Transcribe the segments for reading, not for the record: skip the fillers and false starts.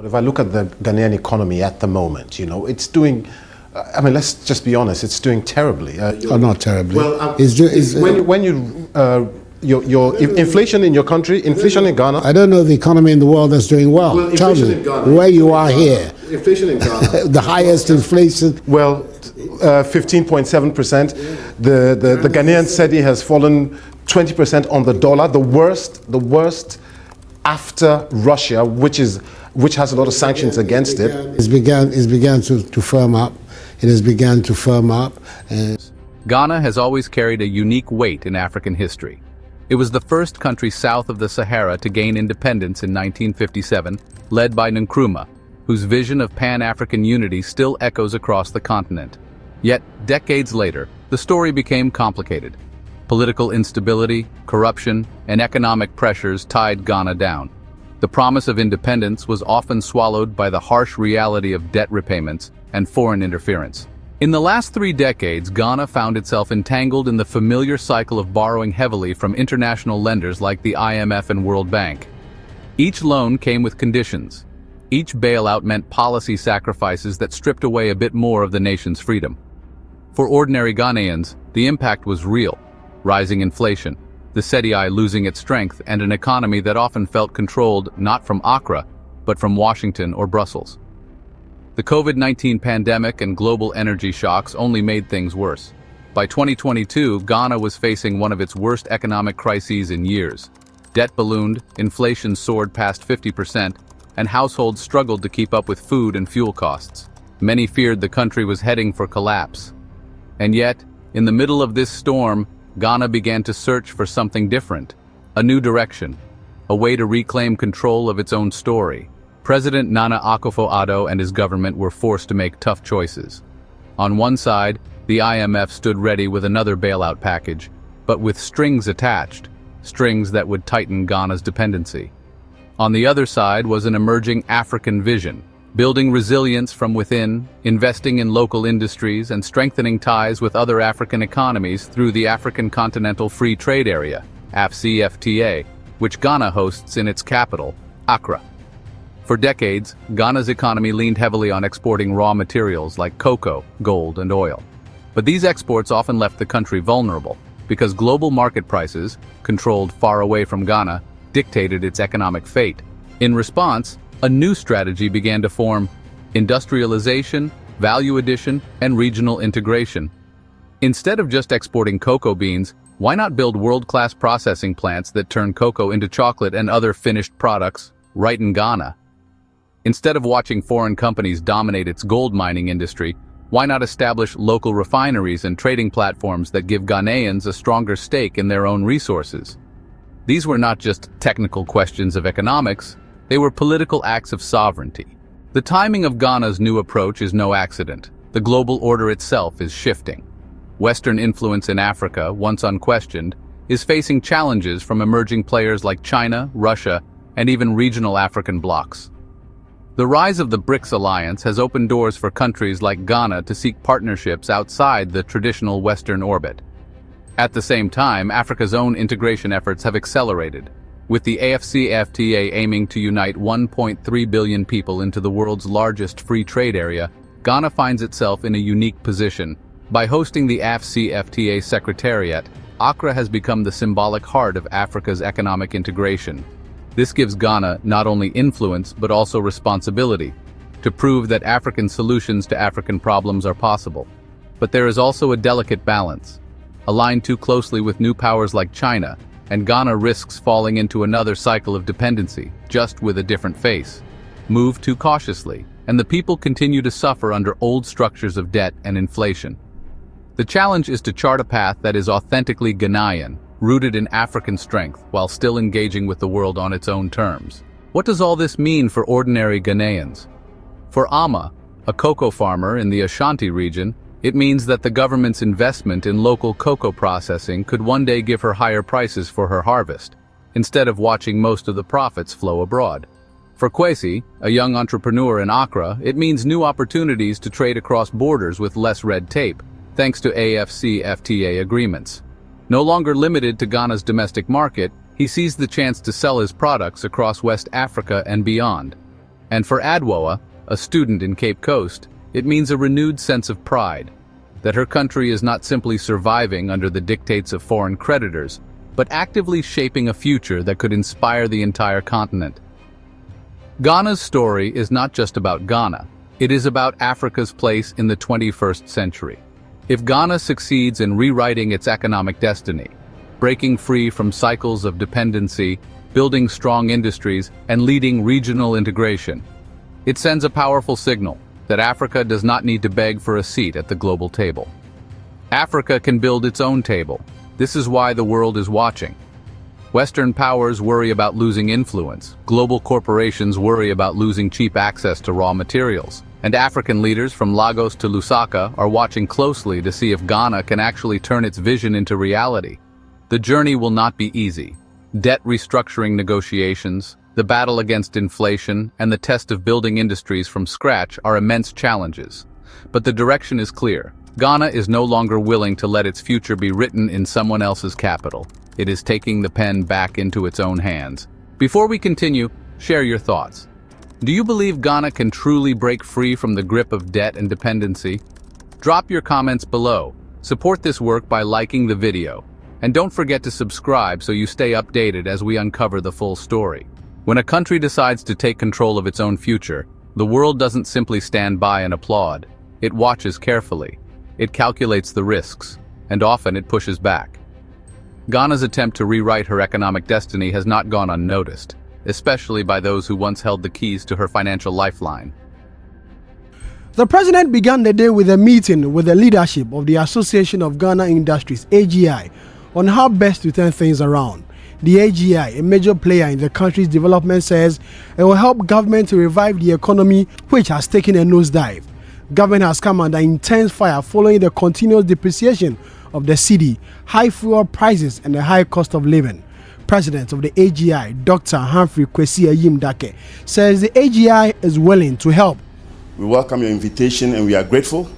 If I look at the Ghanaian economy at the moment, it's doing, let's just be honest, it's doing terribly. Not terribly. Well, your inflation in your country, inflation in Ghana. I don't know the economy in the world that's doing well. Tell me, where you are here. Inflation in Ghana. The highest inflation. Well, 15.7%. The Ghanaian cedi has fallen 20% on the dollar, the worst after Russia, which has a lot of sanctions against it. It's began to firm up. It has begun to firm up. Ghana has always carried a unique weight in African history. It was the first country south of the Sahara to gain independence in 1957, led by Nkrumah, whose vision of Pan-African unity still echoes across the continent. Yet, decades later, the story became complicated. Political instability, corruption, and economic pressures tied Ghana down. The promise of independence was often swallowed by the harsh reality of debt repayments and foreign interference. In the last 3 decades, Ghana found itself entangled in the familiar cycle of borrowing heavily from international lenders like the IMF and World Bank. Each loan came with conditions. Each bailout meant policy sacrifices that stripped away a bit more of the nation's freedom. For ordinary Ghanaians, the impact was real. Rising inflation, the cedi losing its strength, and an economy that often felt controlled not from Accra, but from Washington or Brussels. The COVID-19 pandemic and global energy shocks only made things worse. By 2022, Ghana was facing one of its worst economic crises in years. Debt ballooned, inflation soared past 50%, and households struggled to keep up with food and fuel costs. Many feared the country was heading for collapse. And yet, in the middle of this storm, Ghana began to search for something different, a new direction, a way to reclaim control of its own story. President Nana Akufo-Addo and his government were forced to make tough choices. On one side, the IMF stood ready with another bailout package, but with strings attached, strings that would tighten Ghana's dependency. On the other side was an emerging African vision, building resilience from within, investing in local industries, and strengthening ties with other African economies through the African Continental Free Trade Area, AfCFTA, which Ghana hosts in its capital, Accra. For decades, Ghana's economy leaned heavily on exporting raw materials like cocoa, gold, and oil. But these exports often left the country vulnerable, because global market prices, controlled far away from Ghana, dictated its economic fate. In response, a new strategy began to form: industrialization, value addition, and regional integration. Instead of just exporting cocoa beans, why not build world-class processing plants that turn cocoa into chocolate and other finished products right in Ghana? Instead of watching foreign companies dominate its gold mining industry, why not establish local refineries and trading platforms that give Ghanaians a stronger stake in their own resources? These were not just technical questions of economics, they were political acts of sovereignty. The timing of Ghana's new approach is no accident. The global order itself is shifting. Western influence in Africa, once unquestioned, is facing challenges from emerging players like China, Russia, and even regional African blocs. The rise of the BRICS alliance has opened doors for countries like Ghana to seek partnerships outside the traditional Western orbit. At the same time, Africa's own integration efforts have accelerated. With the AfCFTA aiming to unite 1.3 billion people into the world's largest free trade area, Ghana finds itself in a unique position. By hosting the AfCFTA Secretariat, Accra has become the symbolic heart of Africa's economic integration. This gives Ghana not only influence but also responsibility to prove that African solutions to African problems are possible. But there is also a delicate balance. Aligned too closely with new powers like China, and Ghana risks falling into another cycle of dependency, just with a different face. Move too cautiously, and the people continue to suffer under old structures of debt and inflation. The challenge is to chart a path that is authentically Ghanaian, rooted in African strength, while still engaging with the world on its own terms. What does all this mean for ordinary Ghanaians? For Ama, a cocoa farmer in the Ashanti region, it means that the government's investment in local cocoa processing could one day give her higher prices for her harvest, instead of watching most of the profits flow abroad. For Kwesi, a young entrepreneur in Accra, it means new opportunities to trade across borders with less red tape, thanks to AfCFTA agreements. No longer limited to Ghana's domestic market, he sees the chance to sell his products across West Africa and beyond. And for Adwoa, a student in Cape Coast, it means a renewed sense of pride, that her country is not simply surviving under the dictates of foreign creditors, but actively shaping a future that could inspire the entire continent. Ghana's story is not just about Ghana, it is about Africa's place in the 21st century. If Ghana succeeds in rewriting its economic destiny, breaking free from cycles of dependency, building strong industries, and leading regional integration, it sends a powerful signal that Africa does not need to beg for a seat at the global table. Africa can build its own table. This is why the world is watching. Western powers worry about losing influence, global corporations worry about losing cheap access to raw materials, and African leaders from Lagos to Lusaka are watching closely to see if Ghana can actually turn its vision into reality. The journey will not be easy. Debt restructuring negotiations, the battle against inflation, and the test of building industries from scratch are immense challenges. But the direction is clear. Ghana is no longer willing to let its future be written in someone else's capital. It is taking the pen back into its own hands. Before we continue, share your thoughts. Do you believe Ghana can truly break free from the grip of debt and dependency? Drop your comments below. Support this work by liking the video. And don't forget to subscribe so you stay updated as we uncover the full story. When a country decides to take control of its own future, the world doesn't simply stand by and applaud. It watches carefully. It calculates the risks, and often it pushes back. Ghana's attempt to rewrite her economic destiny has not gone unnoticed, especially by those who once held the keys to her financial lifeline. The president began the day with a meeting with the leadership of the Association of Ghana Industries, AGI, on how best to turn things around. The AGI, a major player in the country's development, says it will help government to revive the economy, which has taken a nosedive. Government has come under intense fire following the continuous depreciation of the cedi, high fuel prices, and the high cost of living. President of the AGI, Dr. Humphrey Kwesi Ayim-Dake, says the AGI is willing to help. We welcome your invitation and we are grateful,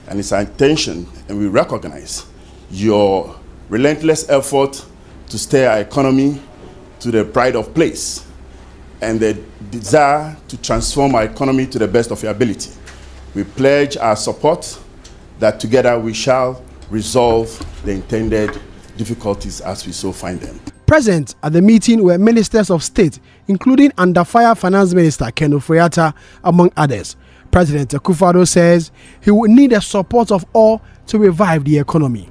and it's our intention and we recognize your relentless effort to steer our economy to the pride of place and the desire to transform our economy to the best of your ability. We pledge our support that together we shall resolve the intended difficulties as we so find them. Present at the meeting were ministers of state, including Under Fire Finance Minister Ken Ofori-Atta, among others. President Akufo-Addo says he will need the support of all to revive the economy.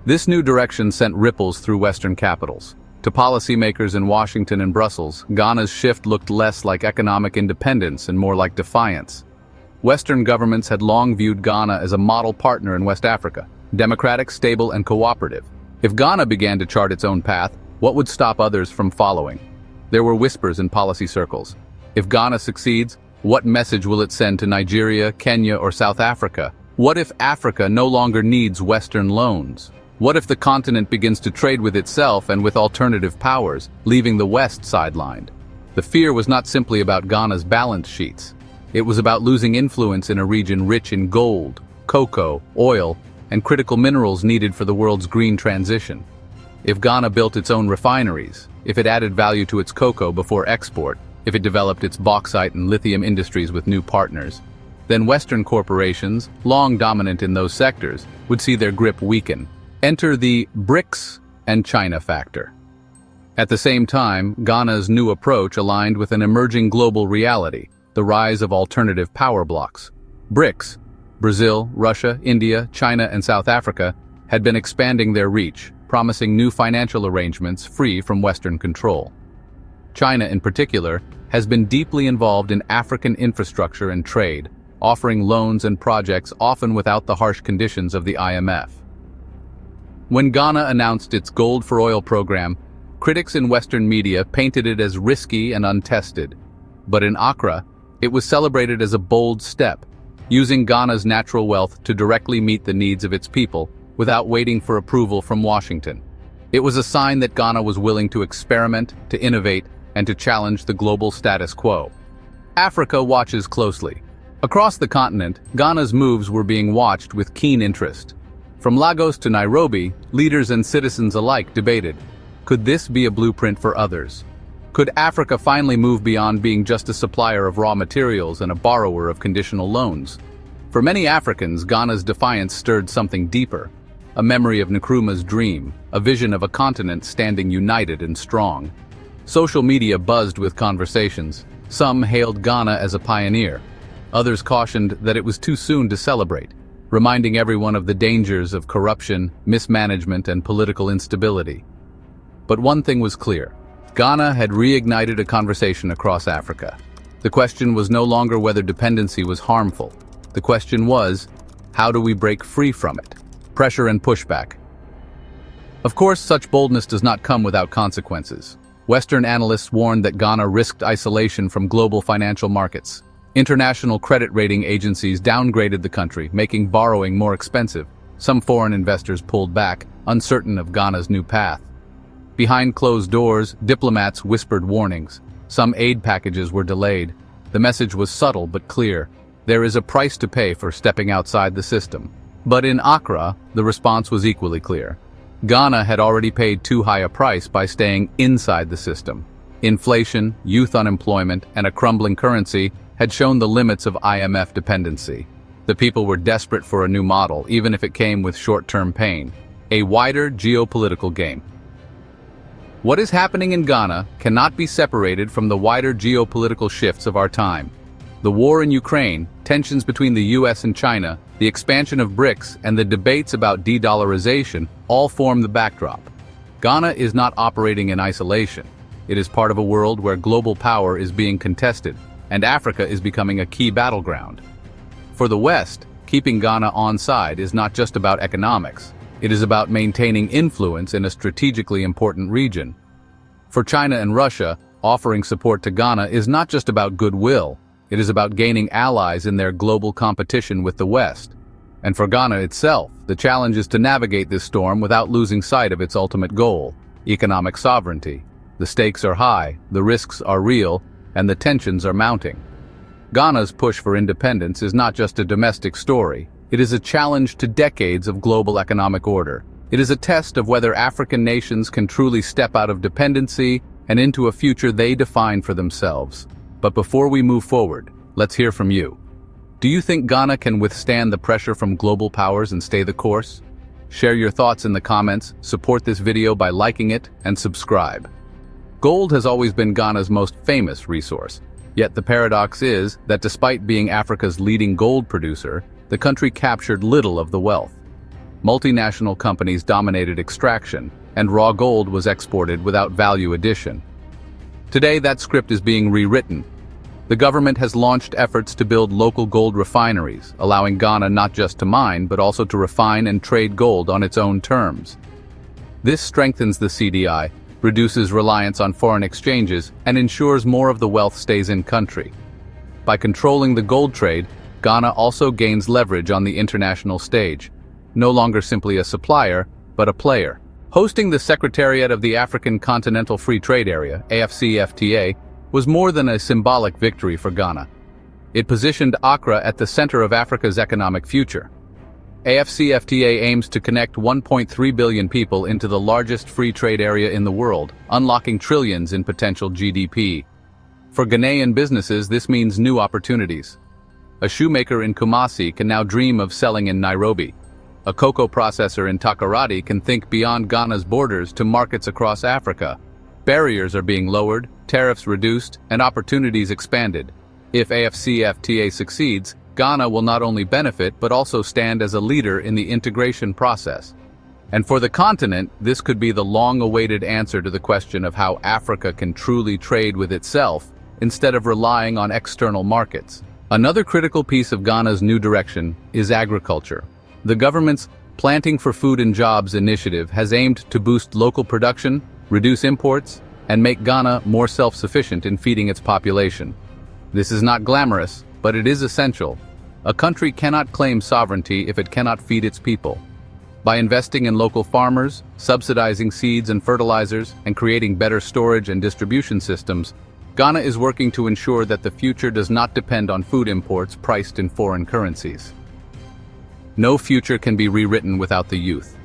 This new direction sent ripples through Western capitals. To policymakers in Washington and Brussels, Ghana's shift looked less like economic independence and more like defiance. Western governments had long viewed Ghana as a model partner in West Africa, democratic, stable, and cooperative. If Ghana began to chart its own path, what would stop others from following? There were whispers in policy circles. If Ghana succeeds, what message will it send to Nigeria, Kenya, or South Africa? What if Africa no longer needs Western loans? What if the continent begins to trade with itself and with alternative powers, leaving the West sidelined? The fear was not simply about Ghana's balance sheets. It was about losing influence in a region rich in gold, cocoa, oil, and critical minerals needed for the world's green transition. If Ghana built its own refineries, if it added value to its cocoa before export, if it developed its bauxite and lithium industries with new partners, then Western corporations, long dominant in those sectors, would see their grip weaken. Enter the BRICS and China factor. At the same time, Ghana's new approach aligned with an emerging global reality, the rise of alternative power blocks. BRICS, Brazil, Russia, India, China, and South Africa, had been expanding their reach, promising new financial arrangements free from Western control. China, in particular, has been deeply involved in African infrastructure and trade, offering loans and projects often without the harsh conditions of the IMF. When Ghana announced its Gold for Oil program, critics in Western media painted it as risky and untested. But in Accra, it was celebrated as a bold step, using Ghana's natural wealth to directly meet the needs of its people without waiting for approval from Washington. It was a sign that Ghana was willing to experiment, to innovate, and to challenge the global status quo. Africa watches closely. Across the continent, Ghana's moves were being watched with keen interest. From Lagos to Nairobi, leaders and citizens alike debated, could this be a blueprint for others? Could Africa finally move beyond being just a supplier of raw materials and a borrower of conditional loans? For many Africans, Ghana's defiance stirred something deeper, a memory of Nkrumah's dream, a vision of a continent standing united and strong. Social media buzzed with conversations. Some hailed Ghana as a pioneer. Others cautioned that it was too soon to celebrate, reminding everyone of the dangers of corruption, mismanagement, and political instability. But one thing was clear. Ghana had reignited a conversation across Africa. The question was no longer whether dependency was harmful. The question was, how do we break free from it? Pressure and pushback. Of course, such boldness does not come without consequences. Western analysts warned that Ghana risked isolation from global financial markets. International credit rating agencies downgraded the country, making borrowing more expensive. Some foreign investors pulled back, uncertain of Ghana's new path. Behind closed doors, diplomats whispered warnings. Some aid packages were delayed. The message was subtle but clear. There is a price to pay for stepping outside the system. But in Accra, the response was equally clear. Ghana had already paid too high a price by staying inside the system. Inflation, youth unemployment, and a crumbling currency had shown the limits of IMF dependency. The people were desperate for a new model, even if it came with short-term pain. A wider geopolitical game. What is happening in Ghana cannot be separated from the wider geopolitical shifts of our time. The war in Ukraine, tensions between the US and China, the expansion of BRICS, and the debates about de-dollarization all form the backdrop. Ghana is not operating in isolation. It is part of a world where global power is being contested, and Africa is becoming a key battleground. For the West, keeping Ghana on side is not just about economics. It is about maintaining influence in a strategically important region. For China and Russia, offering support to Ghana is not just about goodwill. It is about gaining allies in their global competition with the West. And for Ghana itself, the challenge is to navigate this storm without losing sight of its ultimate goal, economic sovereignty. The stakes are high, the risks are real, and the tensions are mounting. Ghana's push for independence is not just a domestic story. It is a challenge to decades of global economic order. It is a test of whether African nations can truly step out of dependency and into a future they define for themselves. But before we move forward, let's hear from you. Do you think Ghana can withstand the pressure from global powers and stay the course? Share your thoughts in the comments, support this video by liking it, and subscribe. Gold has always been Ghana's most famous resource. Yet the paradox is that despite being Africa's leading gold producer, the country captured little of the wealth. Multinational companies dominated extraction, and raw gold was exported without value addition. Today, that script is being rewritten. The government has launched efforts to build local gold refineries, allowing Ghana not just to mine, but also to refine and trade gold on its own terms. This strengthens the CDI, reduces reliance on foreign exchanges, and ensures more of the wealth stays in country. By controlling the gold trade, Ghana also gains leverage on the international stage, no longer simply a supplier, but a player. Hosting the Secretariat of the African Continental Free Trade Area, AFCFTA, was more than a symbolic victory for Ghana. It positioned Accra at the center of Africa's economic future. AFCFTA aims to connect 1.3 billion people into the largest free trade area in the world, unlocking trillions in potential GDP. For Ghanaian businesses, this means new opportunities. A shoemaker in Kumasi can now dream of selling in Nairobi. A cocoa processor in Takoradi can think beyond Ghana's borders to markets across Africa. Barriers are being lowered, tariffs reduced, and opportunities expanded. If AFCFTA succeeds, Ghana will not only benefit but also stand as a leader in the integration process. And for the continent, this could be the long-awaited answer to the question of how Africa can truly trade with itself instead of relying on external markets. Another critical piece of Ghana's new direction is agriculture. The government's Planting for Food and Jobs initiative has aimed to boost local production, reduce imports, and make Ghana more self-sufficient in feeding its population. This is not glamorous, but it is essential. A country cannot claim sovereignty if it cannot feed its people. By investing in local farmers, subsidizing seeds and fertilizers, and creating better storage and distribution systems, Ghana is working to ensure that the future does not depend on food imports priced in foreign currencies. No future can be rewritten without the youth.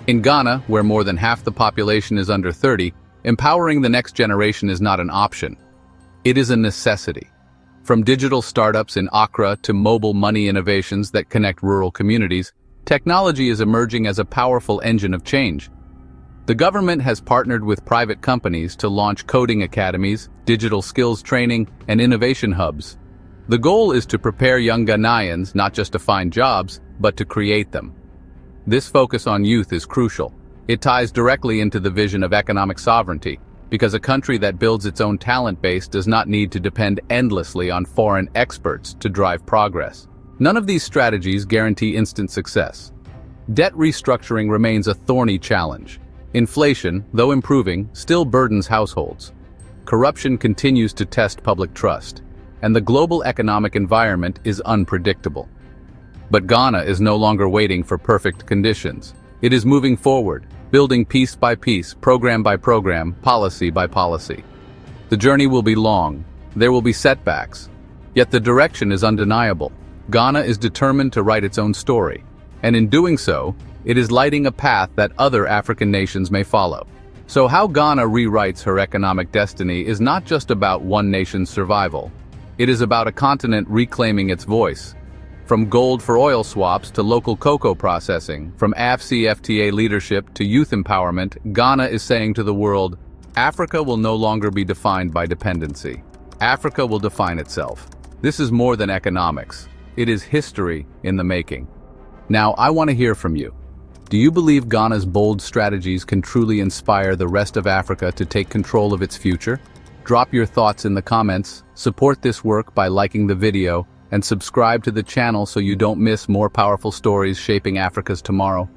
In Ghana, where more than half the population is under 30, Empowering the next generation is not an option. It is a necessity. From digital startups in Accra to mobile money innovations that connect rural communities, technology is emerging as a powerful engine of change. The government has partnered with private companies to launch coding academies, digital skills training, and innovation hubs. The goal is to prepare young Ghanaians not just to find jobs, but to create them. This focus on youth is crucial. It ties directly into the vision of economic sovereignty, because a country that builds its own talent base does not need to depend endlessly on foreign experts to drive progress. None of these strategies guarantee instant success. Debt restructuring remains a thorny challenge. Inflation, though improving, still burdens households. Corruption continues to test public trust, and the global economic environment is unpredictable. But Ghana is no longer waiting for perfect conditions. It is moving forward, building piece by piece, program by program, policy by policy. The journey will be long. There will be setbacks. Yet the direction is undeniable. Ghana is determined to write its own story, and in doing so, it is lighting a path that other African nations may follow. So how Ghana rewrites her economic destiny is not just about one nation's survival. It is about a continent reclaiming its voice. From gold for oil swaps to local cocoa processing, from AFCFTA leadership to youth empowerment, Ghana is saying to the world, Africa will no longer be defined by dependency. Africa will define itself. This is more than economics. It is history in the making. Now, I want to hear from you. Do you believe Ghana's bold strategies can truly inspire the rest of Africa to take control of its future? Drop your thoughts in the comments, support this work by liking the video, and subscribe to the channel so you don't miss more powerful stories shaping Africa's tomorrow.